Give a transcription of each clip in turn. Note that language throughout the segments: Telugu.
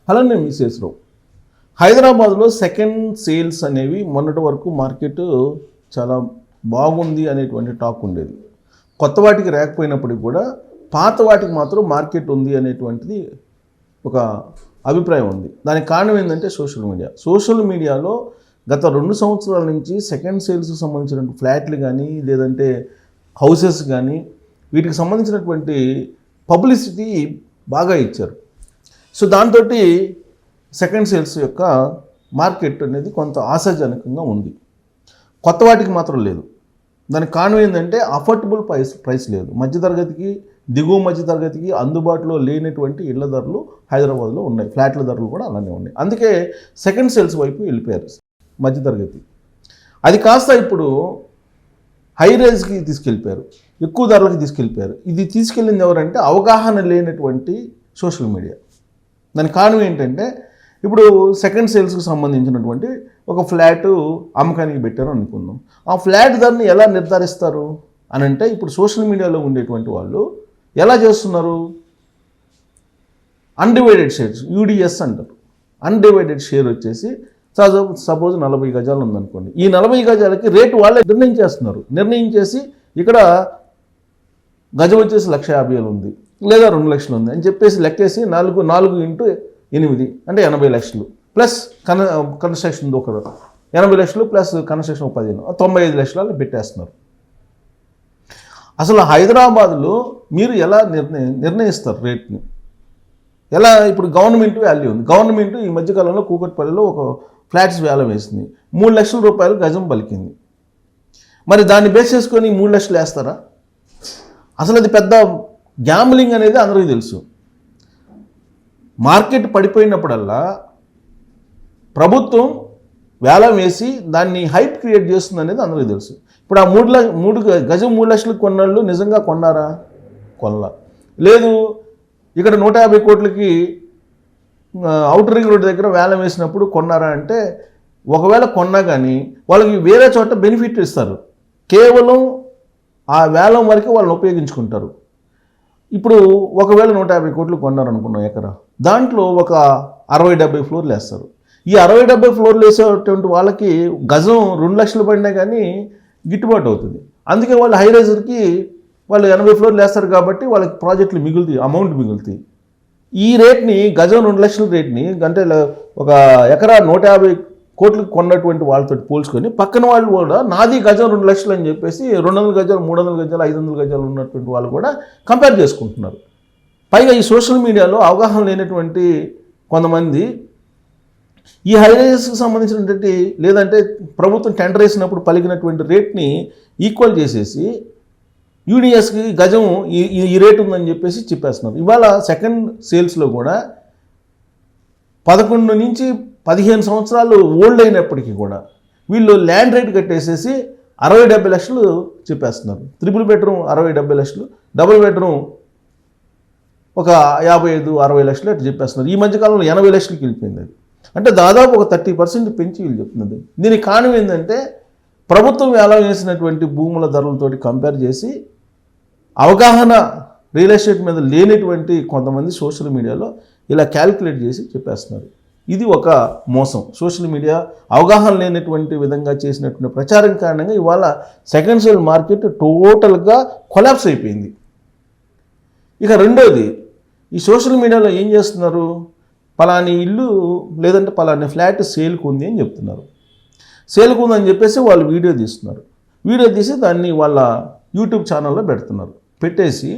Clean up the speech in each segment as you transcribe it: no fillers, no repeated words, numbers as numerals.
అలా నేను మిస్సేసరావు. హైదరాబాద్లో సెకండ్ సేల్స్ అనేవి మొన్నటి వరకు మార్కెట్ చాలా బాగుంది అనేటువంటి టాక్ ఉండేది. కొత్త వాటికి రాకపోయినప్పటికీ కూడా పాత వాటికి మాత్రం మార్కెట్ ఉంది అనేటువంటిది ఒక అభిప్రాయం ఉంది. దానికి కారణం ఏంటంటే సోషల్ మీడియాలో గత 2 సంవత్సరాల నుంచి సెకండ్ సేల్స్కి సంబంధించిన ఫ్లాట్లు కానీ లేదంటే హౌసెస్ కానీ వీటికి సంబంధించినటువంటి పబ్లిసిటీ బాగా ఇచ్చారు. సో దాంతో సెకండ్ సేల్స్ యొక్క మార్కెట్ అనేది కొంత ఆశాజనకంగా ఉంది. కొత్త వాటికి మాత్రం లేదు. దానికి కారణం ఏంటంటే అఫోర్డబుల్ ప్రైస్ లేదు. మధ్యతరగతికి దిగువ మధ్యతరగతికి అందుబాటులో లేనటువంటి ఇళ్ల ధరలు హైదరాబాద్లో ఉన్నాయి. ఫ్లాట్ల ధరలు కూడా అలానే ఉన్నాయి. అందుకే సెకండ్ సేల్స్ వైపు వెళ్ళిపోయారు మధ్యతరగతి. అది కాస్త ఇప్పుడు హై రేంజ్కి తీసుకెళ్ళిపోయారు, ఎక్కువ ధరలకు తీసుకెళ్ళిపోయారు. ఇది తీసుకెళ్ళింది ఎవరంటే అవగాహన లేనటువంటి సోషల్ మీడియా. దానికి కారణం ఏంటంటే ఇప్పుడు సెకండ్ సేల్స్కి సంబంధించినటువంటి ఒక ఫ్లాట్ అమ్మకానికి పెట్టారు అనుకుందాం. ఆ ఫ్లాట్ ధరని ఎలా నిర్ధారిస్తారు అని అంటే ఇప్పుడు సోషల్ మీడియాలో ఉండేటువంటి వాళ్ళు ఎలా చేస్తున్నారు? అన్డివైడెడ్ షేర్స్, యూడిఎస్ అంటారు. అన్డివైడెడ్ షేర్ వచ్చేసి సపోజ్ 40 గజాలు ఉందనుకోండి. ఈ 40 గజాలకి రేటు వాళ్ళే నిర్ణయించేసి ఇక్కడ గజం వచ్చేసి 1,50,000 ఉంది లేదా 2 లక్షలు ఉంది అని చెప్పేసి లెక్కేసి 4 ఇంటూ 8 అంటే 80 లక్షలు ప్లస్ కన్స్ట్రక్షన్ ఒక 80 లక్షలు ప్లస్ కన్స్ట్రక్షన్ 15 95 లక్షలు పెట్టేస్తున్నారు. అసలు హైదరాబాద్లో మీరు ఎలా నిర్ణయిస్తారు రేట్ని? ఎలా? ఇప్పుడు గవర్నమెంట్ వాల్యూ ఉంది. గవర్నమెంట్ ఈ మధ్యకాలంలో కూకట్పల్లిలో ఒక ఫ్లాట్స్ వేలం వేసింది. 3 లక్షల రూపాయలు గజం పలికింది. మరి దాన్ని బేస్ చేసుకొని 3 లక్షలు వేస్తారా? అసలు అది పెద్ద గ్యాంబ్లింగ్ అనేది అందరికీ తెలుసు. మార్కెట్ పడిపోయినప్పుడల్లా ప్రభుత్వం వేలం వేసి దాన్ని హైప్ క్రియేట్ చేస్తుంది అనేది అందరికీ తెలుసు. ఇప్పుడు ఆ 3 గజం 3 లక్షలకు కొన్నాళ్ళు నిజంగా కొన్నారా? కొనలా. లేదు, ఇక్కడ 150 కోట్లకి అవుటర్ రింగ్ రోడ్డు దగ్గర వేలం వేసినప్పుడు కొన్నారా అంటే ఒకవేళ కొన్నా కానీ వాళ్ళకి వేరే చోట బెనిఫిట్ ఇస్తారు. కేవలం ఆ వేలం వరకు వాళ్ళని ఉపయోగించుకుంటారు. ఇప్పుడు ఒకవేళ 150 కోట్లు కొన్నారనుకున్నాం ఎకరా, దాంట్లో ఒక 60-70 ఫ్లోర్లు వేస్తారు. ఈ 60-70 ఫ్లోర్లు వేసేటువంటి వాళ్ళకి గజం 2 లక్షలు పడినా కానీ గిట్టుబాటు అవుతుంది. అందుకే వాళ్ళు హై రైజర్కి వాళ్ళు 80 ఫ్లోర్లు వేస్తారు కాబట్టి వాళ్ళకి ప్రాజెక్టులు మిగులుతాయి, అమౌంట్ మిగులుతాయి. ఈ రేట్ని గజం 2 లక్షల రేట్ని అంటే ఒక ఎకరా 150 కోట్లకు కొన్నటువంటి వాళ్ళతో పోల్చుకొని పక్కన వాళ్ళు కూడా నాది గజం 2 లక్షలు అని చెప్పేసి 200 గజాలు 300 గజాలు 500 గజాలు ఉన్నటువంటి వాళ్ళు కూడా కంపేర్ చేసుకుంటున్నారు. పైగా ఈ సోషల్ మీడియాలో అవగాహన లేనటువంటి కొంతమంది ఈ హైరైజెస్కి సంబంధించినటువంటి లేదంటే ప్రభుత్వం టెండర్ వేసినప్పుడు పలికినటువంటి రేట్ని ఈక్వల్ చేసేసి యూడిఎస్కి గజం ఈ రేటు ఉందని చెప్పేసి చెప్పేస్తున్నారు. ఇవాళ సెకండ్ సేల్స్లో కూడా 11 నుంచి 15 సంవత్సరాలు ఓల్డ్ అయినప్పటికీ కూడా వీళ్ళు ల్యాండ్ రేట్ కట్టేసేసి 60-70 లక్షలు చెప్పేస్తున్నారు. 3 బెడ్రూమ్ 60-70 లక్షలు, డబుల్ బెడ్రూమ్ ఒక 55-60 లక్షలు అట్లా చెప్పేస్తున్నారు. ఈ మధ్యకాలంలో 80 లక్షలకి వెళ్ళిపోయింది. అది అంటే దాదాపు ఒక 30% పెంచి వీళ్ళు చెప్తున్నది. దీనికి కారణం ఏంటంటే ప్రభుత్వం వేలం వేసినటువంటి భూముల ధరలతోటి కంపేర్ చేసి అవగాహన రియల్ ఎస్టేట్ మీద లేనటువంటి కొంతమంది సోషల్ మీడియాలో ఇలా క్యాల్కులేట్ చేసి చెప్పేస్తున్నారు. ఇది ఒక మోసం. సోషల్ మీడియా అవగాహన లేనటువంటి విధంగా చేసినటువంటి ప్రచారం కారణంగా ఇవాళ సెకండ్ సేల్ మార్కెట్ టోటల్గా కొలాప్స్ అయిపోయింది. ఇక రెండోది, ఈ సోషల్ మీడియాలో ఏం చేస్తున్నారు? పలాని ఇల్లు లేదంటే పలాని ఫ్లాట్ సేల్కు ఉంది అని చెప్తున్నారు. సేల్కు ఉందని చెప్పేసి వాళ్ళు వీడియో తీస్తున్నారు. వీడియో తీసి దాన్ని వాళ్ళ యూట్యూబ్ ఛానల్లో పెడుతున్నారు. పెట్టేసి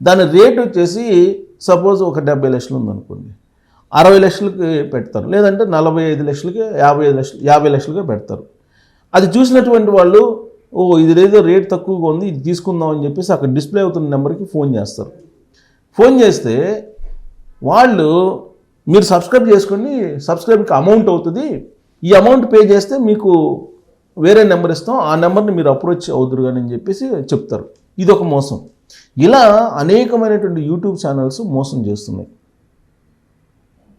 దాని రేట్ వచ్చేసి సపోజ్ ఒక 70 లక్షలు ఉందనుకోండి, 60 లక్షలకి పెడతారు. లేదంటే 45 లక్షలకి 50 లక్షలకి పెడతారు. అది చూసినటువంటి వాళ్ళు ఇది ఏదో రేట్ తక్కువగా ఉంది, ఇది తీసుకుందాం అని చెప్పేసి అక్కడ డిస్ప్లే అవుతున్న నెంబర్కి ఫోన్ చేస్తారు. ఫోన్ చేస్తే వాళ్ళు మీరు సబ్స్క్రైబ్ చేసుకొని సబ్స్క్రైబ్కి అమౌంట్ అవుతుంది, ఈ అమౌంట్ పే చేస్తే మీకు వేరే నెంబర్ ఇస్తాం, ఆ నెంబర్ని మీరు అప్రోచ్ అవుతురు కానీ అని చెప్పేసి చెప్తారు. ఇది ఒక మోసం. ఇలా అనేకమైనటువంటి యూట్యూబ్ ఛానల్స్ మోసం చేస్తున్నాయి.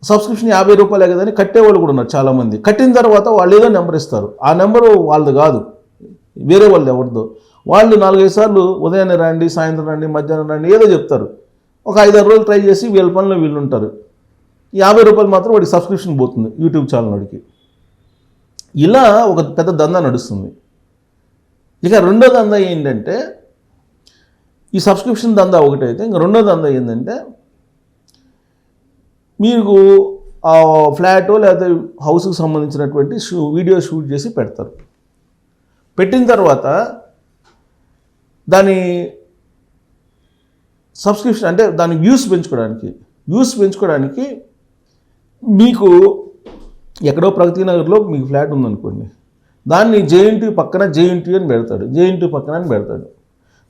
సబ్స్క్రిప్షన్ 50 రూపాయలే కదని కట్టేవాళ్ళు కూడా ఉన్నారు చాలామంది. కట్టిన తర్వాత వాళ్ళు ఏదో నెంబర్ ఇస్తారు, ఆ నెంబరు వాళ్ళది కాదు, వేరే వాళ్ళు ఎవరిదో. వాళ్ళు 4-5 సార్లు ఉదయాన్నే రండి, సాయంత్రం రండి, మధ్యాహ్నం రండి ఏదో చెప్తారు. ఒక 5-6 రోజులు ట్రై చేసి వీళ్ళ పనిలో వీళ్ళు ఉంటారు. రూపాయలు మాత్రం వాడికి సబ్స్క్రిప్షన్ పోతుంది యూట్యూబ్ ఛానల్ వాడికి. ఇలా ఒక పెద్ద దందా నడుస్తుంది. ఇక రెండో దందా ఏంటంటే, ఈ సబ్స్క్రిప్షన్ దందా ఒకటైతే, ఇంకా రెండో దందా ఏంటంటే, మీకు ఆ ఫ్లాటో లేకపోతే హౌస్కి సంబంధించినటువంటి వీడియో షూట్ చేసి పెడతారు. పెట్టిన తర్వాత దాని సబ్స్క్రిప్షన్ అంటే దాని వ్యూస్ పెంచుకోవడానికి మీకు ఎక్కడో ప్రగతి నగర్లో మీకు ఫ్లాట్ ఉందనుకోండి, దాన్ని జేఎన్టీ పక్కన జేఎన్టీ అని పెడతాడు.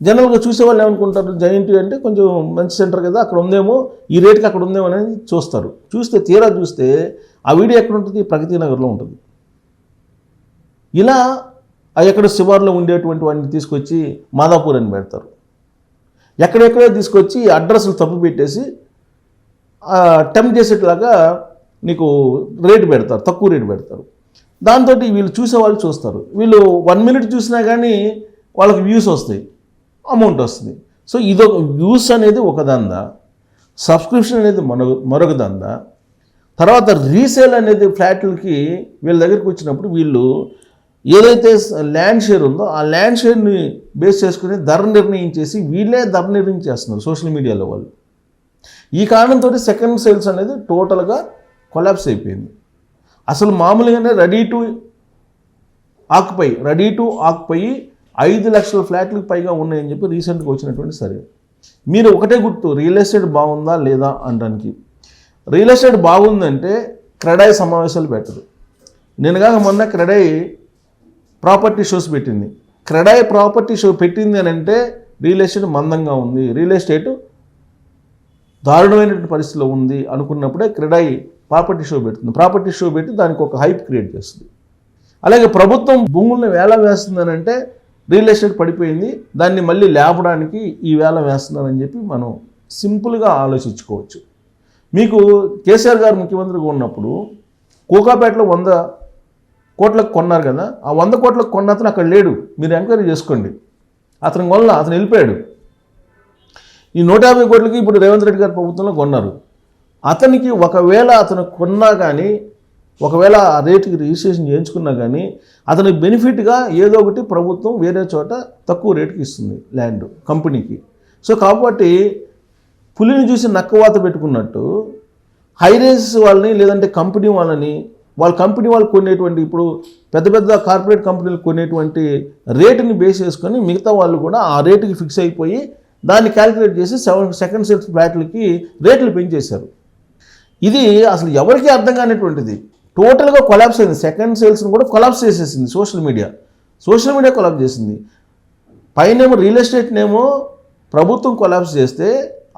జనరల్గా చూసేవాళ్ళు ఏమనుకుంటారు, జేఎన్టీ అంటే కొంచెం మంచి సెంటర్ కదా, అక్కడ ఉందేమో, ఈ రేటుకి అక్కడ ఉందేమో అనేది చూస్తారు. తీరా చూస్తే ఆ వీడియో ఎక్కడ ఉంటుంది, ప్రగతి నగర్లో ఉంటుంది. ఇలా ఎక్కడ శివార్లో ఉండేటువంటి వాడిని తీసుకొచ్చి మాదాపూర్ అని పెడతారు. ఎక్కడెక్కడో తీసుకొచ్చి అడ్రస్లు తప్పు పెట్టేసి టెంప్ట్ చేసేట్లాగా నీకు తక్కువ రేటు పెడతారు. దాంతో వీళ్ళు చూసేవాళ్ళు చూస్తారు. వీళ్ళు 1 minute చూసినా కానీ వాళ్ళకి వ్యూస్ వస్తాయి, అమౌంట్ వస్తుంది. సో ఇదొక వ్యూస్ అనేది ఒక దందా, సబ్స్క్రిప్షన్ అనేది మరొక దందా. తర్వాత రీసేల్ అనేది ఫ్లాట్లకి వీళ్ళ దగ్గరికి వచ్చినప్పుడు వీళ్ళు ఏదైతే ల్యాండ్ షేర్ ఉందో ఆ ల్యాండ్ షేర్ని బేస్ చేసుకుని ధర నిర్ణయించేసి వీళ్ళే ధర నిర్ణయించేస్తున్నారు సోషల్ మీడియాలో వాళ్ళు. ఈ కారణంతో సెకండ్ సేల్స్ అనేది టోటల్గా కొలాప్స్ అయిపోయింది. అసలు మామూలుగానే రెడీ టు ఆక్యుపై 5 లక్షల ఫ్లాట్లకు పైగా ఉన్నాయని చెప్పి రీసెంట్గా వచ్చినటువంటి సర్వే. మీరు ఒకటే గుర్తు, రియల్ ఎస్టేట్ బాగుందా లేదా అనడానికి. రియల్ ఎస్టేట్ బాగుందంటే క్రెడాయి సమావేశాలు పెట్టదు. నేను కాక మొన్న క్రెడాయి ప్రాపర్టీ షోస్ పెట్టింది. క్రెడాయి ప్రాపర్టీ షో పెట్టింది అని అంటే రియల్ ఎస్టేట్ మందంగా ఉంది, రియల్ ఎస్టేట్ దారుణమైనటువంటి పరిస్థితిలో ఉంది అనుకున్నప్పుడే క్రెడాయి ప్రాపర్టీ షో పెడుతుంది. ప్రాపర్టీ షో పెట్టి దానికి ఒక హైప్ క్రియేట్ చేస్తుంది. అలాగే ప్రభుత్వం భూములను వేలం వేస్తుందని అంటే రియల్ ఎస్టేట్ పడిపోయింది, దాన్ని మళ్ళీ లేపడానికి ఈ వేలం వేస్తున్నారని చెప్పి మనం సింపుల్గా ఆలోచించుకోవచ్చు. మీకు కేసీఆర్ గారు ముఖ్యమంత్రిగా ఉన్నప్పుడు కోకాపేటలో 100 కోట్లకు కొన్నారు కదా, ఆ 100 కోట్లకు కొన్న అతను అక్కడ లేడు, మీరు ఎంక్వైరీ చేసుకోండి. అతను వెళ్ళిపోయాడు. ఈ 150 కోట్లకి ఇప్పుడు రేవంత్ రెడ్డి గారి ప్రభుత్వంలో కొన్నారు. అతనికి ఒకవేళ అతను కొన్నా కానీ, ఒకవేళ ఆ రేటుకి రిజిస్ట్రేషన్ చేయించుకున్నా కానీ అతనికి బెనిఫిట్గా ఏదో ఒకటి ప్రభుత్వం వేరే చోట తక్కువ రేటుకి ఇస్తుంది ల్యాండ్ కంపెనీకి. సో కాబట్టి పులిని చూసి నక్కవాత పెట్టుకున్నట్టు హైరేజ్ వాళ్ళని లేదంటే కంపెనీ వాళ్ళు కొనేటువంటి, ఇప్పుడు పెద్ద పెద్ద కార్పొరేట్ కంపెనీలు కొనేటువంటి రేటుని బేస్ చేసుకొని మిగతా వాళ్ళు కూడా ఆ రేటుకి ఫిక్స్ అయిపోయి దాన్ని క్యాలిక్యులేట్ చేసి సెకండ్ సేల్స్ ఫ్లాట్లకి రేట్లు పెంచేశారు. ఇది అసలు ఎవరికీ అర్థం కానిటువంటిది. టోటల్గా కొలాప్స్ అయింది. సెకండ్ సేల్స్ని కూడా కొలాప్స్ చేసేసింది సోషల్ మీడియా కొలాప్స్ చేసింది. పైనేమో రియల్ ఎస్టేట్నేమో ప్రభుత్వం కొలాప్స్ చేస్తే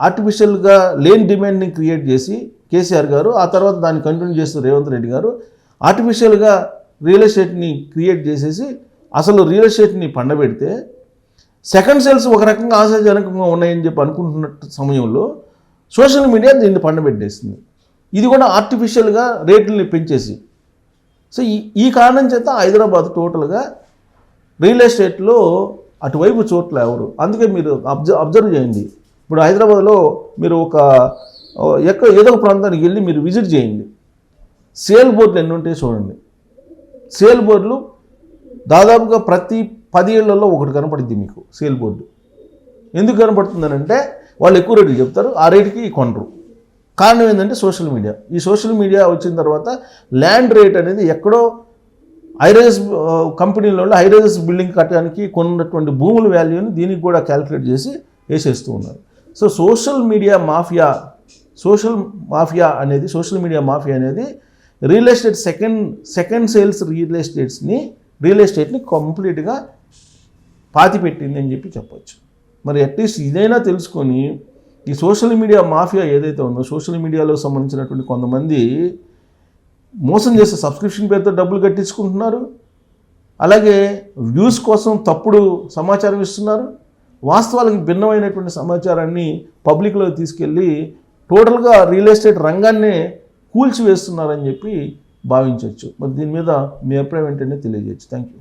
ఆర్టిఫిషియల్గా లేని డిమాండ్ని క్రియేట్ చేసి కేసీఆర్ గారు, ఆ తర్వాత దాన్ని కంటిన్యూ చేస్తూ రేవంత్ రెడ్డి గారు ఆర్టిఫిషియల్గా రియల్ ఎస్టేట్ని క్రియేట్ చేసేసి అసలు రియల్ ఎస్టేట్ని పండబెడితే సెకండ్ సేల్స్ ఒక రకంగా ఆశాజనకంగా ఉన్నాయని చెప్పి అనుకుంటున్న సమయంలో సోషల్ మీడియా దీన్ని పండబెట్టేసింది. ఇది కూడా ఆర్టిఫిషియల్గా రేట్లని పెంచేసి. సో ఈ కారణం చేత హైదరాబాద్ టోటల్గా రియల్ ఎస్టేట్లో అటువైపు చోట్ల ఎవరు. అందుకే మీరు అబ్జర్వ్ చేయండి. ఇప్పుడు హైదరాబాద్లో మీరు ఏదో ఒక ప్రాంతానికి వెళ్ళి మీరు విజిట్ చేయండి. సేల్ బోర్డులు ఎన్ని ఉంటాయో చూడండి. సేల్ బోర్డులు దాదాపుగా ప్రతి 10 ఏళ్లలో ఒకటి కనపడుద్ది మీకు సేల్ బోర్డు. ఎందుకు కనపడుతుందని అంటే వాళ్ళు ఎక్కువ రేటుకి చెప్తారు, ఆ రేటుకి కొనరు. కారణం ఏంటంటే సోషల్ మీడియా. ఈ సోషల్ మీడియా వచ్చిన తర్వాత ల్యాండ్ రేట్ అనేది ఎక్కడో హైరైజ్ కంపెనీలలో హైరైజ్ బిల్డింగ్ కట్టడానికి కొన్నటువంటి భూముల వాల్యూని దీనికి కూడా క్యాలిక్యులేట్ చేసి వేసేస్తూ ఉన్నారు. సో సోషల్ మీడియా మాఫియా అనేది real estate second sales real ఎస్టేట్ని కంప్లీట్గా పాతిపెట్టింది అని చెప్పొచ్చు. మరి అట్లీస్ట్ ఇదైనా తెలుసుకొని ఈ సోషల్ మీడియా మాఫియా ఏదైతే ఉందో, సోషల్ మీడియాలో సంబంధించినటువంటి కొంతమంది మోసం చేసే సబ్స్క్రిప్షన్ పేరుతో డబ్బులు కట్టించుకుంటున్నారు. అలాగే వ్యూస్ కోసం తప్పుడు సమాచారం ఇస్తున్నారు. వాస్తవాలకు భిన్నమైనటువంటి సమాచారాన్ని పబ్లిక్లో తీసుకెళ్ళి టోటల్గా రియల్ ఎస్టేట్ రంగాన్నే కూల్చివేస్తున్నారని చెప్పి భావించవచ్చు. మరి దీని మీద మీ అభిప్రాయం ఏంటంటే తెలియజేయచ్చు. Thank you.